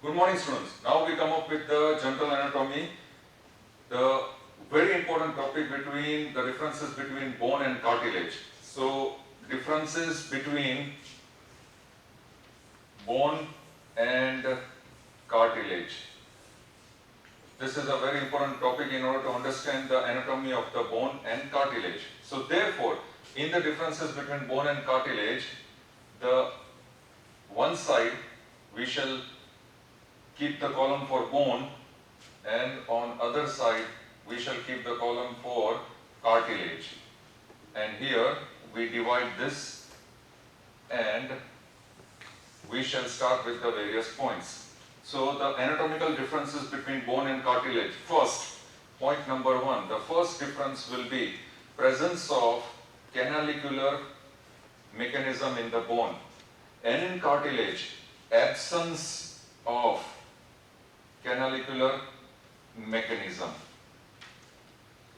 Good morning, students. Now we come up with the general anatomy, the very important topic between the differences between bone and cartilage. So, differences between bone and cartilage. This is a very important topic in order to understand the anatomy of the bone and cartilage. So, therefore, in the differences between bone and cartilage, the one side we shall keep the column for bone, and on other side we shall keep the column for cartilage. And here we divide this and we shall start with the various points. So the anatomical differences between bone and cartilage. First, point number 1, the first difference will be presence of canalicular mechanism in the bone, and in cartilage absence of canalicular mechanism.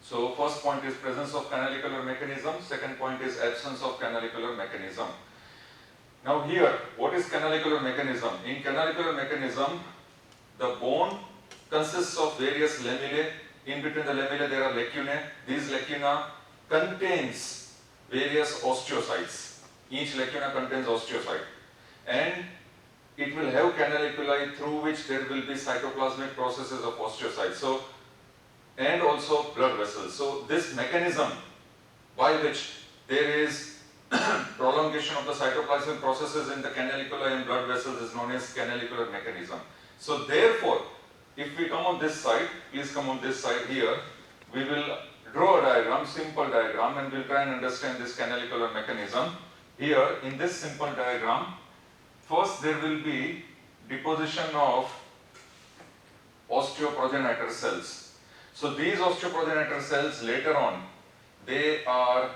So first point is presence of canalicular mechanism, second point is absence of canalicular mechanism. Now here, what is canalicular mechanism? In canalicular mechanism, the bone consists of various lamellae. In between the lamellae there are lacunae. These lacuna contains various osteocytes. Each lacuna contains osteocyte. And it will have canaliculi through which there will be cytoplasmic processes of osteocytes. So, and also blood vessels. So, this mechanism by which there is prolongation of the cytoplasmic processes in the canaliculi and blood vessels is known as canalicular mechanism. So, therefore, if we come on this side, please come on this side here, we will draw a diagram, simple diagram, and we'll try and understand this canalicular mechanism. Here, in this simple diagram, first there will be deposition of osteoprogenitor cells. So these osteoprogenitor cells later on, they are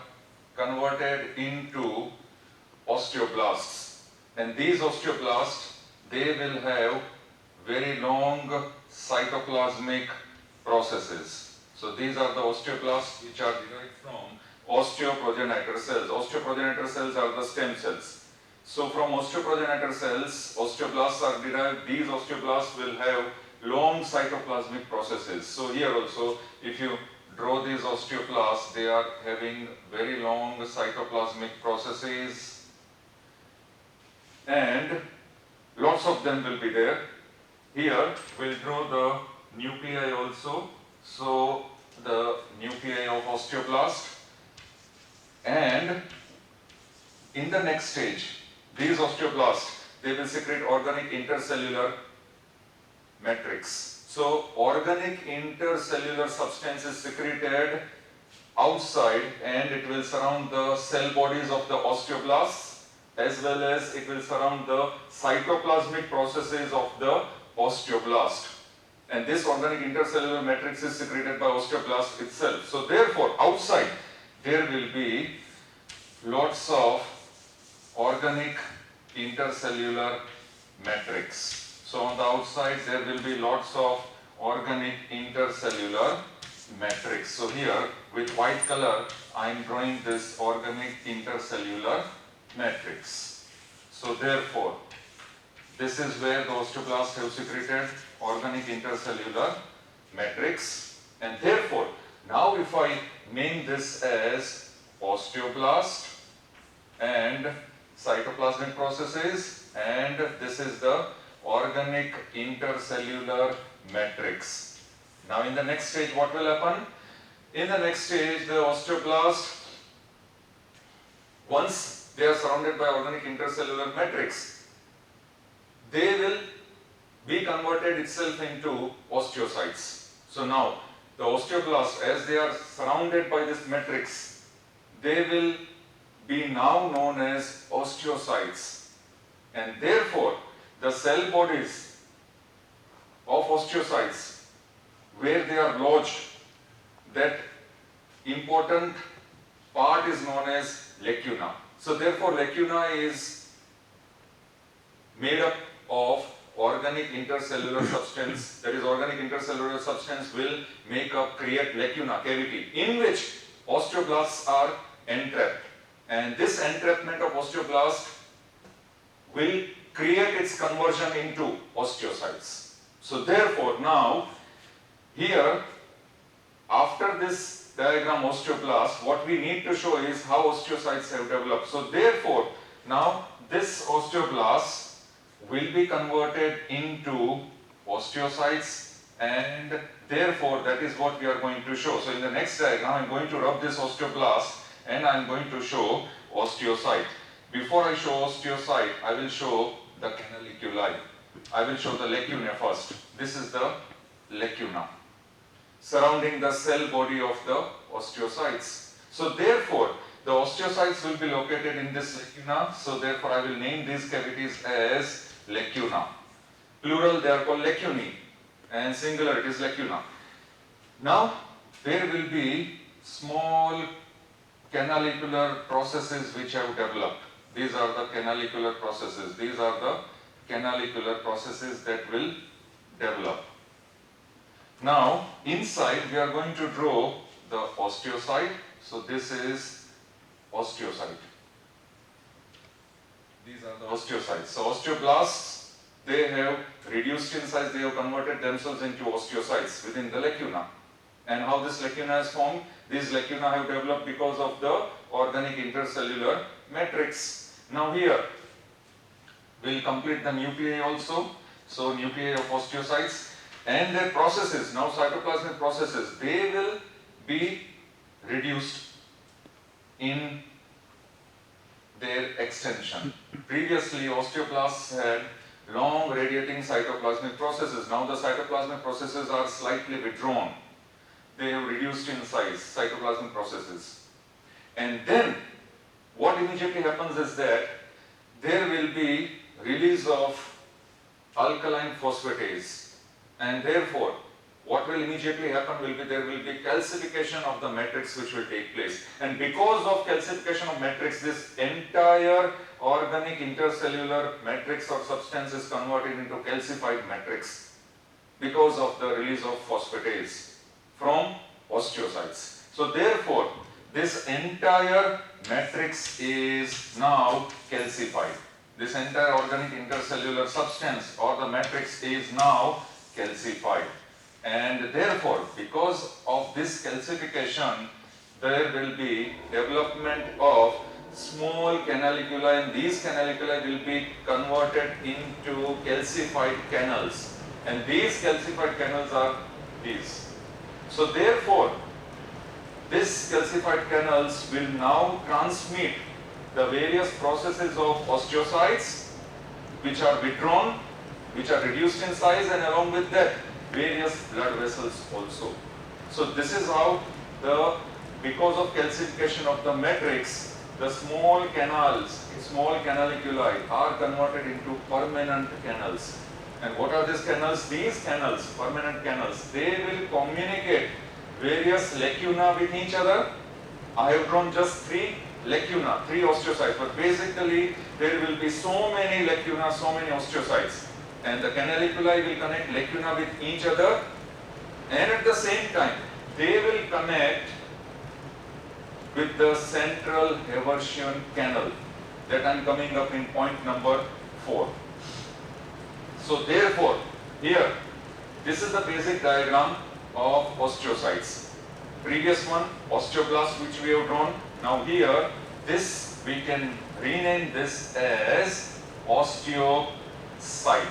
converted into osteoblasts, and these osteoblasts, they will have very long cytoplasmic processes. So these are the osteoblasts which are derived from osteoprogenitor cells. Osteoprogenitor cells are the stem cells. So from osteoprogenitor cells, osteoblasts are derived. These osteoblasts will have long cytoplasmic processes. So here also, if you draw these osteoblasts, they are having very long cytoplasmic processes, and lots of them will be there. Here we'll draw the nuclei also. So the nuclei of osteoblast, and in the next stage, these osteoblasts, they will secrete organic intercellular matrix. So organic intercellular substance is secreted outside, and it will surround the cell bodies of the osteoblasts, as well as it will surround the cytoplasmic processes of the osteoblast. And this organic intercellular matrix is secreted by osteoblast itself. So therefore, outside there will be lots of organic intercellular matrix. So on the outside there will be lots of organic intercellular matrix. So here with white color I am drawing this organic intercellular matrix. So therefore, this is where the osteoblasts have secreted organic intercellular matrix, and therefore now if I name this as osteoblast and cytoplasmic processes, and this is the organic intercellular matrix. Now in the next stage what will happen? In the next stage the osteoblast, once they are surrounded by organic intercellular matrix, they will be converted itself into osteocytes. So now the osteoblast, as they are surrounded by this matrix, they will be now known as osteocytes, and therefore the cell bodies of osteocytes where they are lodged, that important part is known as lacuna. So therefore lacuna is made up of organic intercellular substance. That is, organic intercellular substance will create lacuna, cavity, in which osteoblasts are entrapped, and this entrapment of osteoblast will create its conversion into osteocytes. So therefore now here, after this diagram osteoblast, what we need to show is how osteocytes have developed. So therefore now this osteoblast will be converted into osteocytes, and therefore that is what we are going to show. So in the next diagram I am going to rub this osteoblast and I am going to show osteocyte. Before I show osteocyte, I will show the canaliculi. I will show the lacunae first. This is the lacuna surrounding the cell body of the osteocytes. So therefore the osteocytes will be located in this lacuna. So therefore I will name these cavities as lacuna. Plural, they are called lacunae, and singular it is lacuna. Now there will be small canalicular processes which have developed. These are the canalicular processes. These are the canalicular processes that will develop. Now inside we are going to draw the osteocyte. So this is osteocyte. These are the osteocytes. So osteoblasts, they have reduced in size, they have converted themselves into osteocytes within the lacuna. And how this lacuna is formed? These lacuna have developed because of the organic intercellular matrix. Now here, we will complete the nuclei also. So nuclei of osteocytes and their processes, now cytoplasmic processes, they will be reduced in their extension. Previously, osteoblasts had long radiating cytoplasmic processes. Now the cytoplasmic processes are slightly withdrawn. They have reduced in size, cytoplasmic processes. And then what immediately happens is that there will be release of alkaline phosphatase, and therefore what will immediately happen will be there will be calcification of the matrix which will take place. And because of calcification of matrix, this entire organic intercellular matrix or substance is converted into calcified matrix because of the release of phosphatase from osteocytes. So therefore this entire matrix is now calcified. This entire organic intercellular substance or the matrix is now calcified. And therefore, because of this calcification, there will be development of small canaliculi, and these canaliculi will be converted into calcified canals. And these calcified canals are these. So therefore, this calcified canals will now transmit the various processes of osteocytes which are withdrawn, which are reduced in size, and along with that various blood vessels also. So this is how because of calcification of the matrix, the small canals, small canaliculi are converted into permanent canals. And what are these canals? These canals, permanent canals, they will communicate various lacuna with each other. I have drawn just 3 lacuna, 3 osteocytes, but basically there will be so many lacuna, so many osteocytes. And the canaliculi will connect lacuna with each other, and at the same time they will connect with the central Haversian canal that I am coming up in point number 4. So therefore here this is the basic diagram of osteocytes. Previous one, osteoblast, which we have drawn. Now here this we can rename this as osteocyte.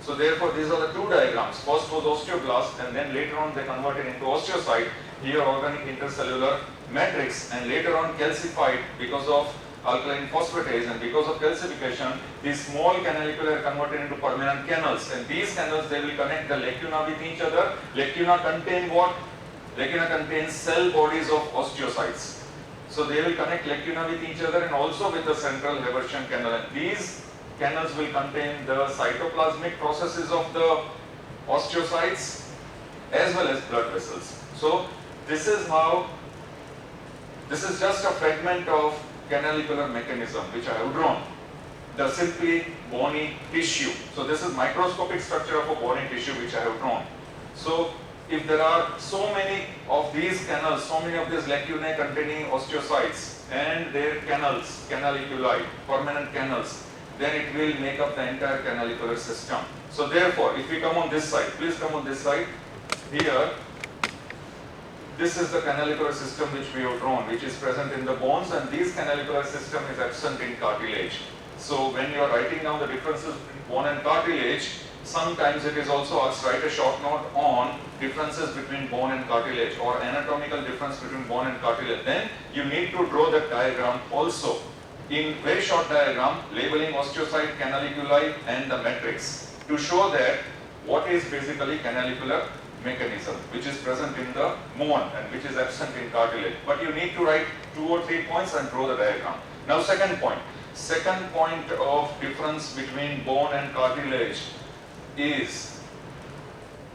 So therefore these are the 2 diagrams. First was osteoblast, and then later on they converted into osteocyte. Here organic intercellular matrix, and later on calcified because of alkaline phosphatase, and because of calcification these small canaliculi are converted into permanent canals, and these canals, they will connect the lacuna with each other. Lacuna contain what? Lacuna contains cell bodies of osteocytes. So they will connect lacuna with each other and also with the central Haversian canal, and these canals will contain the cytoplasmic processes of the osteocytes as well as blood vessels. So this is just a fragment of canalicular mechanism which I have drawn, the simply bony tissue. So this is microscopic structure of a bony tissue which I have drawn. So if there are so many of these canals, so many of these lacunae containing osteocytes and their canals, canaliculi, permanent canals, then it will make up the entire canalicular system. So therefore, if we come on this side, please come on this side, here, this is the canalicular system which we have drawn, which is present in the bones, and this canalicular system is absent in cartilage. So when you are writing down the differences between bone and cartilage, sometimes it is also asked, write a short note on differences between bone and cartilage, or anatomical difference between bone and cartilage. Then you need to draw the diagram also. In very short diagram, labeling osteocyte, canaliculi and the matrix to show that what is basically canalicular mechanism, which is present in the bone and which is absent in cartilage. But you need to write 2 or 3 points and draw the diagram. Now second point. Second point of difference between bone and cartilage is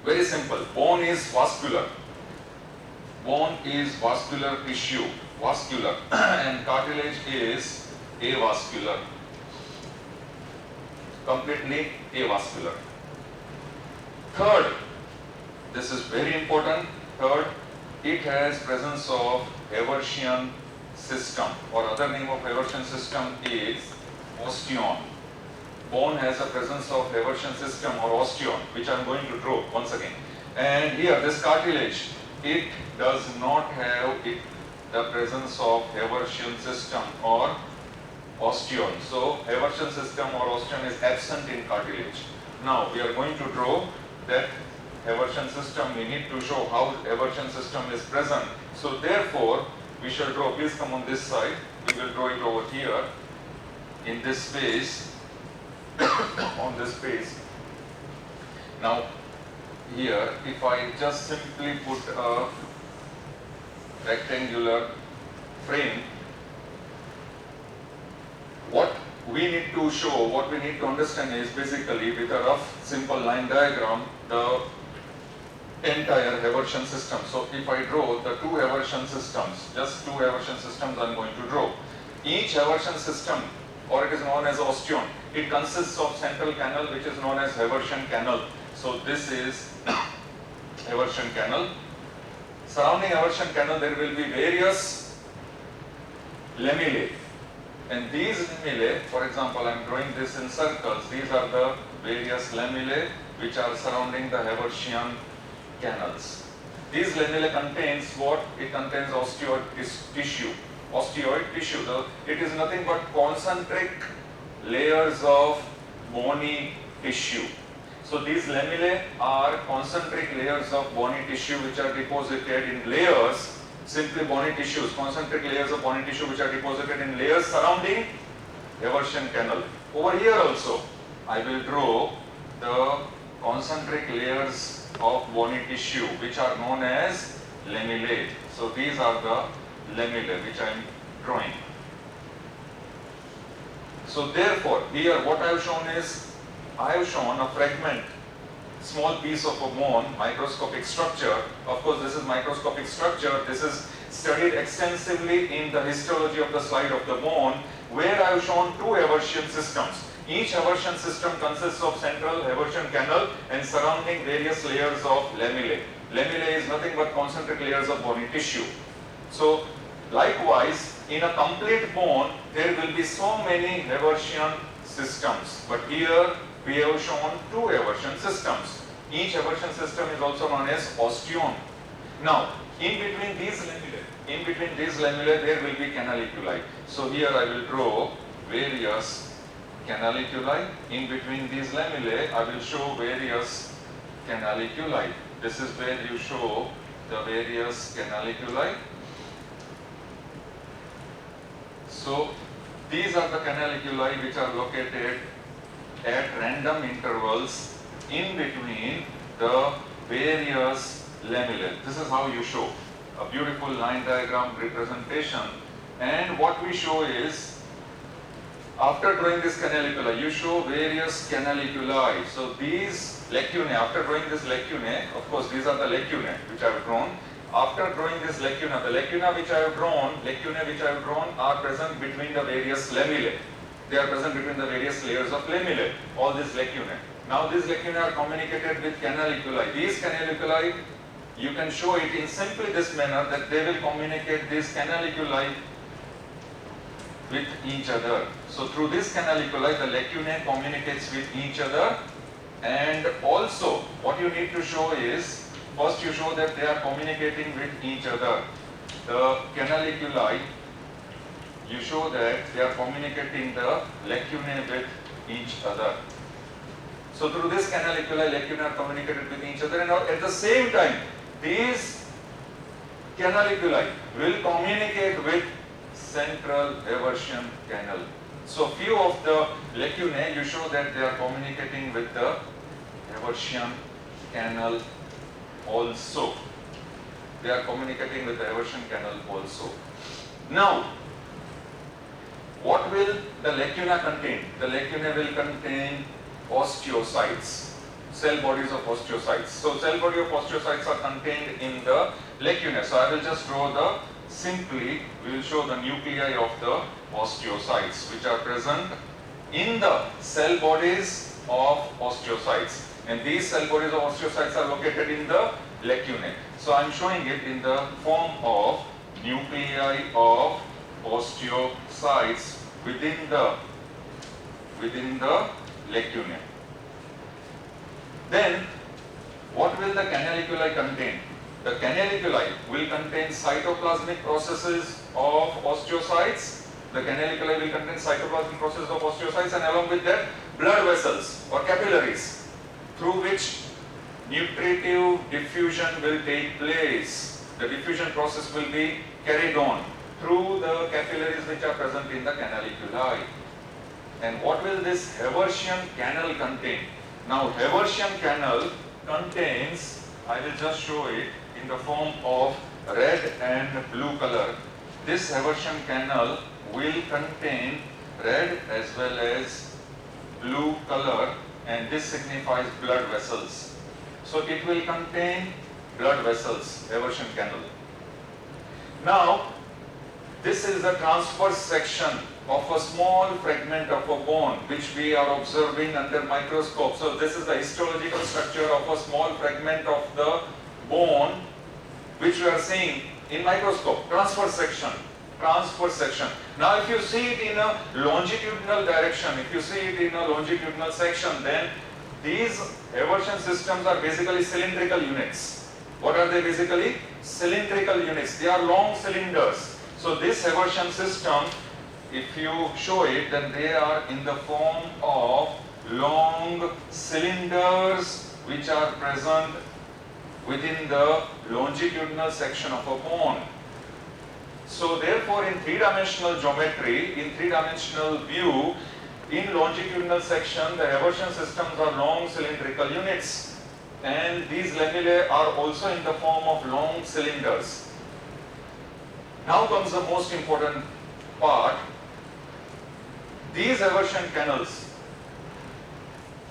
very simple. Bone is vascular. Bone is vascular tissue, vascular, and cartilage is avascular, completely avascular. Third, this is very important. Third, it has presence of Haversian system, or other name of Haversian system is osteon. Bone has a presence of Haversian system or osteon, which I am going to draw once again. And here, this cartilage, it does not have the presence of Haversian system or osteon. So, Haversian system or osteon is absent in cartilage. Now, we are going to draw that Haversian system. We need to show how Haversian system is present. So, therefore, we shall draw, please come on this side, we will draw it over here, in this space, on this space. Now, here, if I just simply put a rectangular frame, what we need to show, what we need to understand is basically with a rough simple line diagram, the entire Haversian system. So if I draw the 2 Haversian systems, just 2 Haversian systems I am going to draw. Each Haversian system, or it is known as osteon, it consists of central canal which is known as Haversian canal. So this is Haversian canal. Surrounding Haversian canal there will be various lamellae. And these lamellae, for example, I am drawing this in circles, these are the various lamellae which are surrounding the Haversian canals. These lamellae contains what? It contains osteoid tissue. Osteoid tissue. It is nothing but concentric layers of bony tissue. So these lamellae are concentric layers of bony tissue which are deposited in layers, simply bony tissues, concentric layers of bony tissue which are deposited in layers surrounding Haversian canal. Over here also, I will draw the concentric layers of bony tissue which are known as lamellae. So these are the lamellae which I am drawing. So therefore, here what I have shown is, I have shown a fragment, small piece of a bone, microscopic structure. Of course, this is microscopic structure. This is studied extensively in the histology of the slide of the bone, where I have shown 2 Haversian systems. Each Haversian system consists of central Haversian canal and surrounding various layers of lamellae. Lamellae is nothing but concentric layers of bony tissue. So, likewise, in a complete bone, there will be so many Haversian systems. But here, we have shown 2 Haversian systems. Each Haversian system is also known as osteon. Now, in between these lamellae, there will be canaliculi. So here I will draw various canaliculi. In between these lamellae, I will show various canaliculi. This is where you show the various canaliculi. So these are the canaliculi which are located at random intervals in between the various lamellae. This is how you show a beautiful line diagram representation. And what we show is, after drawing this canaliculi, you show various canaliculi. So these lacunae, after drawing this lacunae, of course these are the lacunae which I have drawn. After drawing this lacuna, the lacunae which I have drawn are present between the various lamellae. They are present between the various layers of lamellae, all these lacunae. Now these lacunae are communicated with canaliculi. These canaliculi, you can show it in simply this manner, that they will communicate these canaliculi with each other. So through this canaliculi, the lacunae communicates with each other, and also what you need to show is, first you show that they are communicating with each other. The canaliculi, you show that they are communicating the lacunae with each other. So through this canaliculi, lacunae are communicated with each other, and at the same time, these canaliculi will communicate with central Haversian canal. So few of the lacunae, you show that they are communicating with the Haversian canal also. They are communicating with the Haversian canal also. Now, what will the lacuna contain? The lacunae will contain osteocytes, cell bodies of osteocytes. So cell body of osteocytes are contained in the lacunae. So I will just draw the, simply we will show the nuclei of the osteocytes which are present in the cell bodies of osteocytes, and these cell bodies of osteocytes are located in the lacunae. So I am showing it in the form of nuclei of osteocytes within the lacunae. Then what will the canaliculi contain? The canaliculi will contain cytoplasmic processes of osteocytes. The canaliculi will contain cytoplasmic processes of osteocytes, and along with that, blood vessels or capillaries through which nutritive diffusion will take place. The diffusion process will be carried on through the capillaries which are present in the canaliculi. And what will this Haversian canal contain? Now Haversian canal contains, I will just show it in the form of red and blue color. This Haversian canal will contain red as well as blue color, and this signifies blood vessels. So it will contain blood vessels, Haversian canal. Now this is the transverse section of a small fragment of a bone which we are observing under microscope. So this is the histological structure of a small fragment of the bone which we are seeing in microscope. Transverse section. Transverse section. Now if you see it in a longitudinal direction, if you see it in a longitudinal section, then these Haversian systems are basically cylindrical units. What are they basically? Cylindrical units. They are long cylinders. So this Haversian system, if you show it, then they are in the form of long cylinders which are present within the longitudinal section of a bone. So therefore in three-dimensional geometry, in three-dimensional view, in longitudinal section, the Haversian systems are long cylindrical units, and these lamellae are also in the form of long cylinders. Now comes the most important part. These Haversian canals,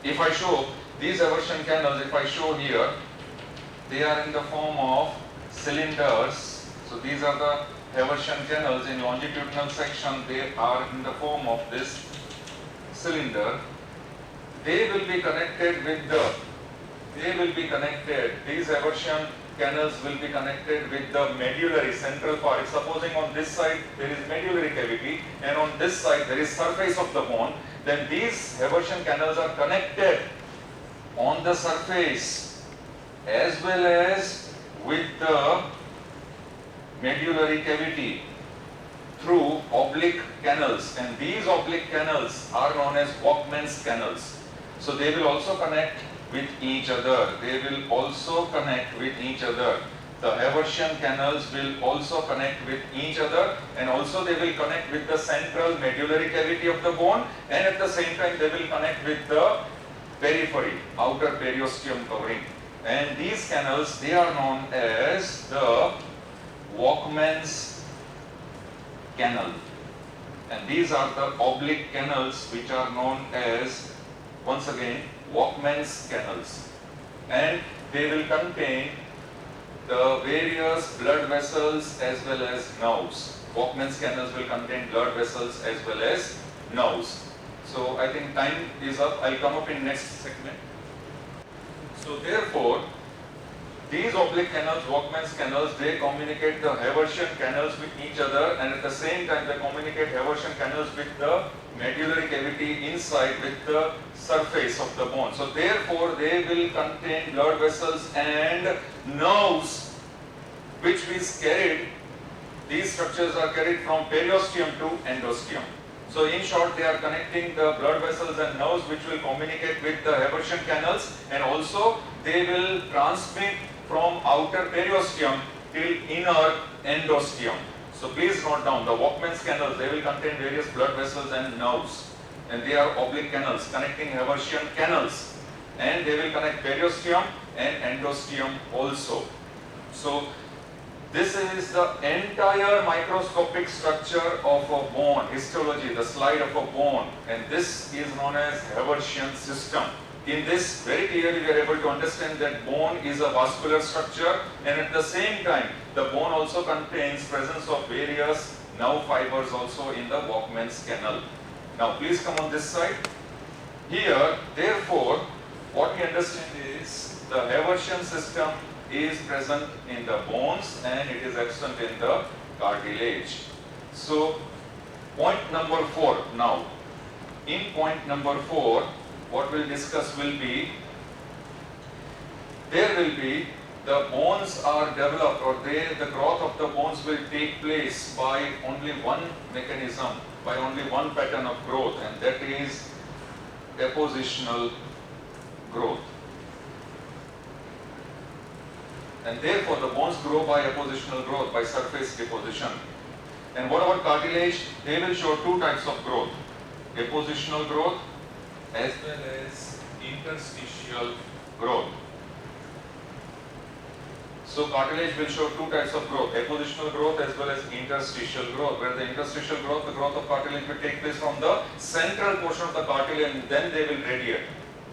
if I show these Haversian canals, if I show here, they are in the form of cylinders. So these are the Haversian canals in longitudinal section. They are in the form of this cylinder. They will be connected with the, these Haversian canals will be connected with the medullary central part. Supposing on this side there is medullary cavity and on this side there is surface of the bone, then these Haversian canals are connected on the surface as well as with the medullary cavity through oblique canals, and these oblique canals are known as Walkman's canals. So they will also connect with each other. They will also connect with each other. The Haversian canals will also connect with each other, and also they will connect with the central medullary cavity of the bone, and at the same time they will connect with the periphery, outer periosteum covering. And these canals, they are known as the Walkman's canal. And these are the oblique canals which are known as, once again, Walkman's canals. And they will contain the various blood vessels as well as nerves. Walkman's canals will contain blood vessels as well as nerves. So I think time is up. I'll come up in next segment. So therefore, these oblique canals, Walkman's canals, they communicate the Haversian canals with each other, and at the same time they communicate Haversian canals with the medullary cavity inside with the surface of the bone. So therefore they will contain blood vessels and nerves which is carried, these structures are carried from periosteum to endosteum. So in short, they are connecting the blood vessels and nerves which will communicate with the Haversian canals, and also they will transmit from outer periosteum till inner endosteum. So please note down, the Walkman's canals, they will contain various blood vessels and nerves, and they are oblique canals connecting Haversian canals, and they will connect periosteum and endosteum also. So this is the entire microscopic structure of a bone, histology, the slide of a bone, and this is known as Haversian system. In this, very clearly we are able to understand that bone is a vascular structure, and at the same time the bone also contains presence of various nerve fibers also in the Walkman's canal. Now please come on this side. Here, therefore, what we understand is the Haversian system is present in the bones and it is absent in the cartilage. So point number 4 now. In point number 4, what we'll discuss will be, there will be, the bones are developed, or the growth of the bones will take place by only one mechanism, by only one pattern of growth, and that is appositional growth. And therefore the bones grow by appositional growth, by surface deposition. And what about cartilage? They will show two types of growth, appositional growth as well as interstitial growth. So cartilage will show two types of growth, appositional growth as well as interstitial growth, where the interstitial growth, the growth of cartilage will take place from the central portion of the cartilage, and then they will radiate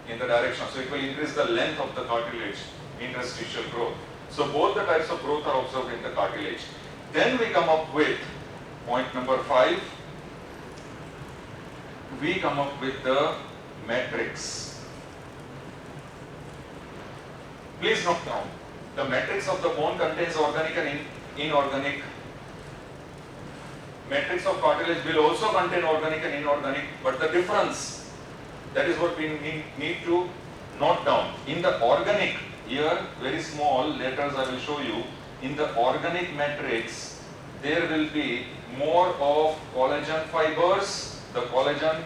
in the direction. So it will increase the length of the cartilage, interstitial growth. So both the types of growth are observed in the cartilage. Then we come up with point number 5. We come up with the matrix. Please note down, the matrix of the bone contains organic and inorganic. Matrix of cartilage will also contain organic and inorganic, but the difference, that is what we need to note down. In the organic, here very small letters I will show you, in the organic matrix there will be more of collagen fibers. The collagen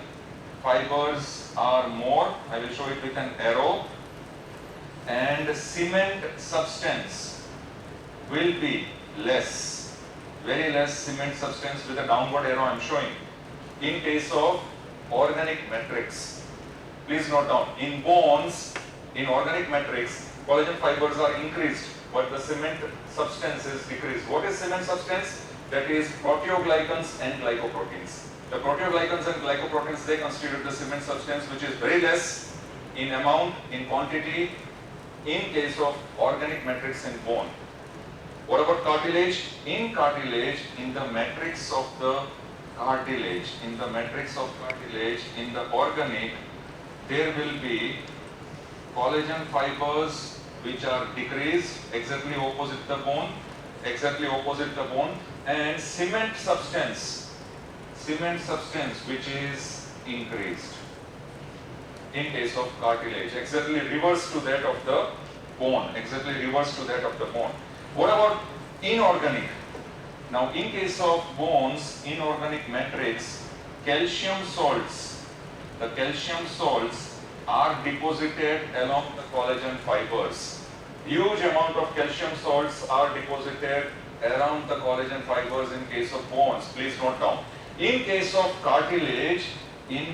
fibers are more, I will show it with an arrow, and cement substance will be less, very less cement substance with a downward arrow I am showing in case of organic matrix. Please note down, in bones, in organic matrix, collagen fibers are increased, but the cement substance is decreased. What is cement substance? That is proteoglycans and glycoproteins. The proteoglycans and glycoproteins, they constitute the cement substance, which is very less in amount, in quantity, in case of organic matrix in bone. What about cartilage? In cartilage, in the matrix of the cartilage, in the matrix of cartilage, in the organic, there will be collagen fibers which are decreased, exactly opposite the bone, and cement substance which is increased in case of cartilage, exactly reverse to that of the bone, What about inorganic? Now in case of bones, inorganic matrix, calcium salts, the calcium salts are deposited along the collagen fibers. Huge amount of calcium salts are deposited around the collagen fibers in case of bones. Please note down. In case of cartilage, in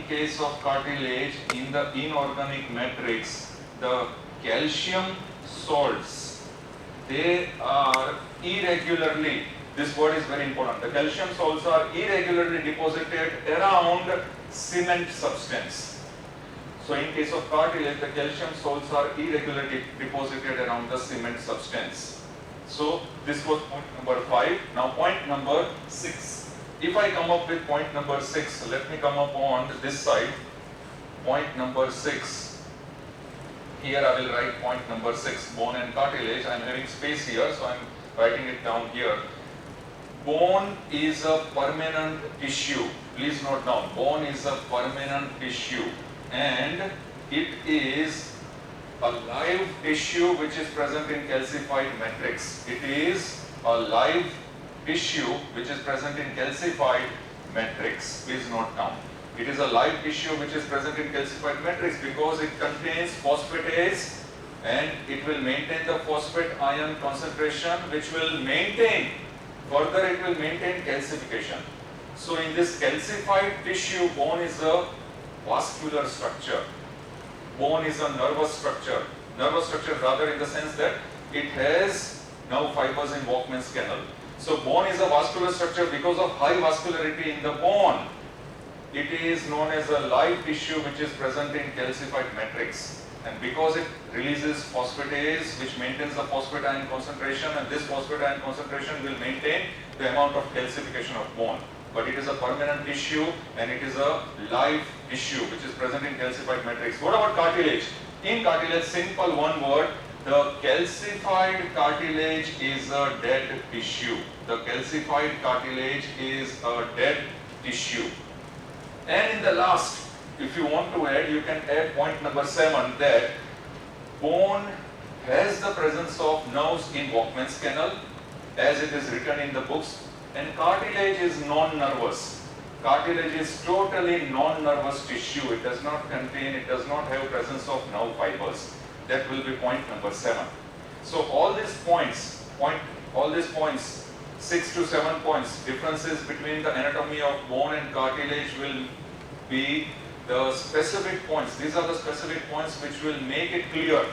the inorganic matrix, the calcium salts, they are irregularly, this word is very important, the calcium salts are irregularly deposited around cement substance. So in case of cartilage, the calcium salts are irregularly deposited around the cement substance. So this was point number 5. Now point number 6. If I come up with point number 6, let me come up on this side. Point number 6. Here I will write point number 6, bone and cartilage. I am having space here, so I am writing it down here. Bone is a permanent tissue. Please note down, bone is a permanent tissue and it is a live tissue which is present in calcified matrix. It is a live tissue which is present in calcified matrix. Please note down. It is a live tissue which is present in calcified matrix because it contains phosphatase and it will maintain the phosphate ion concentration, which will maintain, further it will maintain calcification. So in this calcified tissue, bone is a vascular structure. Bone is a nervous structure rather, in the sense that it has nerve fibers in Walkman's canal. So bone is a vascular structure because of high vascularity in the bone. It is known as a live tissue which is present in calcified matrix, and because it releases phosphatase which maintains the phosphate ion concentration, and this phosphate ion concentration will maintain the amount of calcification of bone. But it is a permanent tissue and it is a live tissue which is present in calcified matrix. What about cartilage? In cartilage, simple one word, the calcified cartilage is a dead tissue. The calcified cartilage is a dead tissue. And in the last, if you want to add, you can add point number 7, that bone has the presence of nerves in Walkman's canal as it is written in the books, and cartilage is non-nervous. Cartilage is totally non-nervous tissue. It does not contain, it does not have presence of nerve fibers. That will be point number 7. So all these points, 6 to 7 points, differences between the anatomy of bone and cartilage will be the specific points. These are the specific points which will make it clear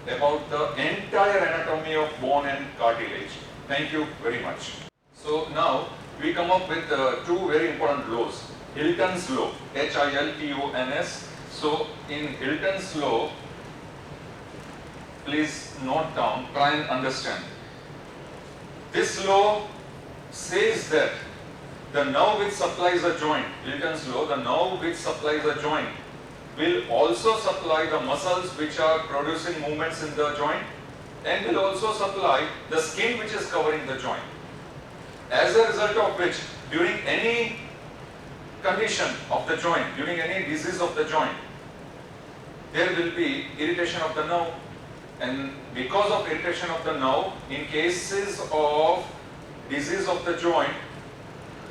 about the entire anatomy of bone and cartilage. Thank you very much. So now we come up with 2 very important laws. Hilton's law, Hiltons. So in Hilton's law, please note down, try and understand. This law says that the nerve which supplies a joint, Hilton's law, the nerve which supplies a joint will also supply the muscles which are producing movements in the joint, and will also supply the skin which is covering the joint. As a result of which, during any condition of the joint, during any disease of the joint, there will be irritation of the nerve, and because of irritation of the nerve, in cases of disease of the joint,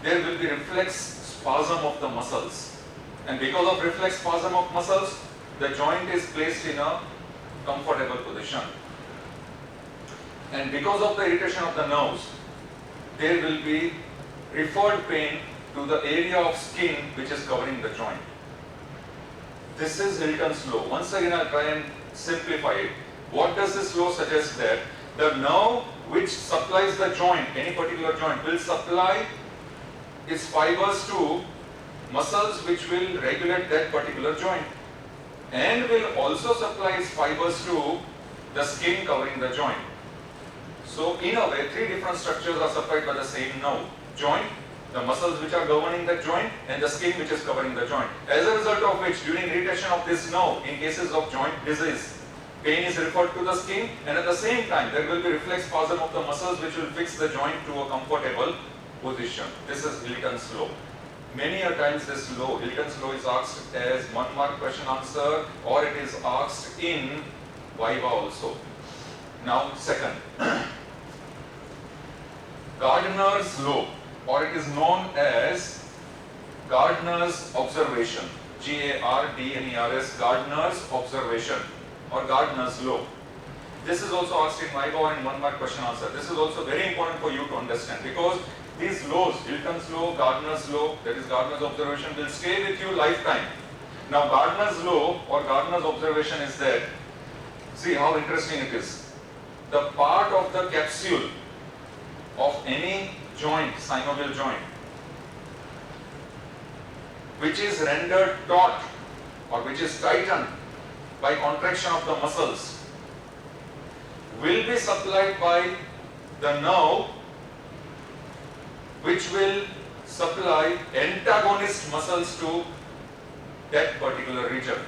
there will be reflex spasm of the muscles, and because of reflex spasm of muscles, the joint is placed in a comfortable position, and because of the irritation of the nerves, there will be referred pain to the area of skin which is covering the joint. This is Hilton's law. Once again, I'll try and simplify it. What does this law suggest? That the nerve which supplies the joint, any particular joint, will supply its fibers to muscles which will regulate that particular joint, and will also supply its fibers to the skin covering the joint. So in a way, 3 different structures are supplied by the same nerve. Joint, the muscles which are governing the joint, and the skin which is covering the joint. As a result of which, during irritation of this nerve, in cases of joint disease, pain is referred to the skin, and at the same time there will be reflex spasm of the muscles which will fix the joint to a comfortable position. This is Hilton's law. Many a times this law, Hilton's law, is asked as 1 mark question answer, or it is asked in Viva also. Now second, Gardner's law, or it is known as Gardner's observation, Gardner's, Gardner's observation, or Gardner's law. This is also asked in Viva and 1 mark question answer. This is also very important for you to understand, because these laws, Hilton's law, Gardner's law, that is Gardner's observation, will stay with you lifetime. Now Gardner's law or Gardner's observation is that, see how interesting it is. The part of the capsule of any joint, synovial joint, which is rendered taut or which is tightened by contraction of the muscles, will be supplied by the nerve which will supply antagonist muscles to that particular region.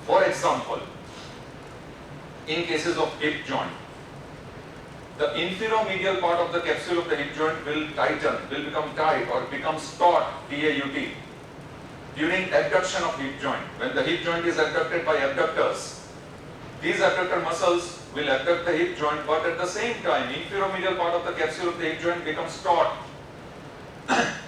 For example, in cases of hip joint. The inferior-medial part of the capsule of the hip joint will tighten, will become tight or becomes taut, T-A-U-T, during abduction of hip joint. When the hip joint is abducted by abductors, these abductor muscles will abduct the hip joint, but at the same time, inferior-medial part of the capsule of the hip joint becomes taut.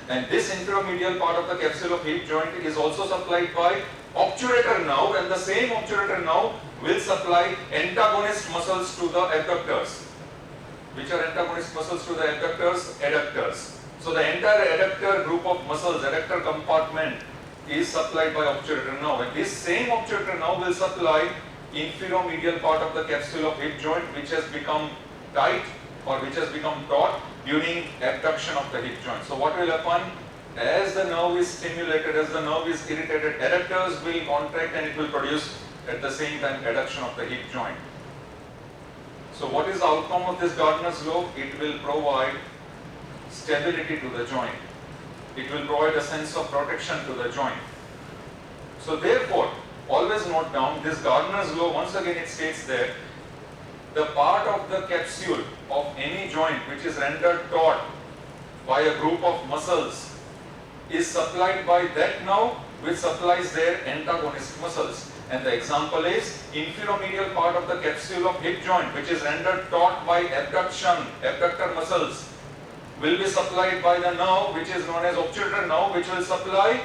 And this inferior-medial part of the capsule of hip joint is also supplied by obturator nerve, and the same obturator nerve will supply antagonist muscles to the abductors. Which are antagonist muscles to the abductors? Adductors. So the entire adductor group of muscles, adductor compartment, is supplied by obturator nerve, and this same obturator nerve will supply inferior-medial part of the capsule of hip joint, which has become tight or which has become taut during abduction of the hip joint. So what will happen? As the nerve is stimulated, as the nerve is irritated, adductors will contract and it will produce at the same time adduction of the hip joint. So what is the outcome of this Gardner's law? It will provide stability to the joint. It will provide a sense of protection to the joint. So therefore, always note down this Gardner's law. Once again it states that the part of the capsule of any joint which is rendered taut by a group of muscles is supplied by that nerve which supplies their antagonist muscles. And the example is inferior-medial part of the capsule of hip joint which is rendered taut by abduction, abductor muscles, will be supplied by the nerve which is known as obturator nerve, which will supply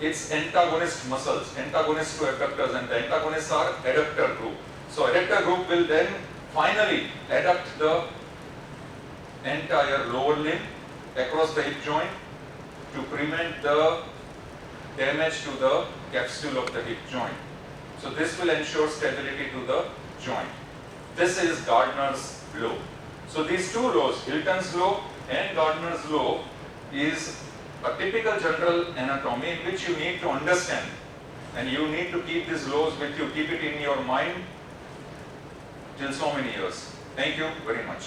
its antagonist muscles, antagonists to abductors, and the antagonists are adductor group. So adductor group will then finally adduct the entire lower limb across the hip joint to prevent the damage to the capsule of the hip joint. So this will ensure stability to the joint. This is Gardner's law. So these two laws, Hilton's law and Gardner's law, is a typical general anatomy in which you need to understand, and you need to keep these laws with you, keep it in your mind till so many years. Thank you very much.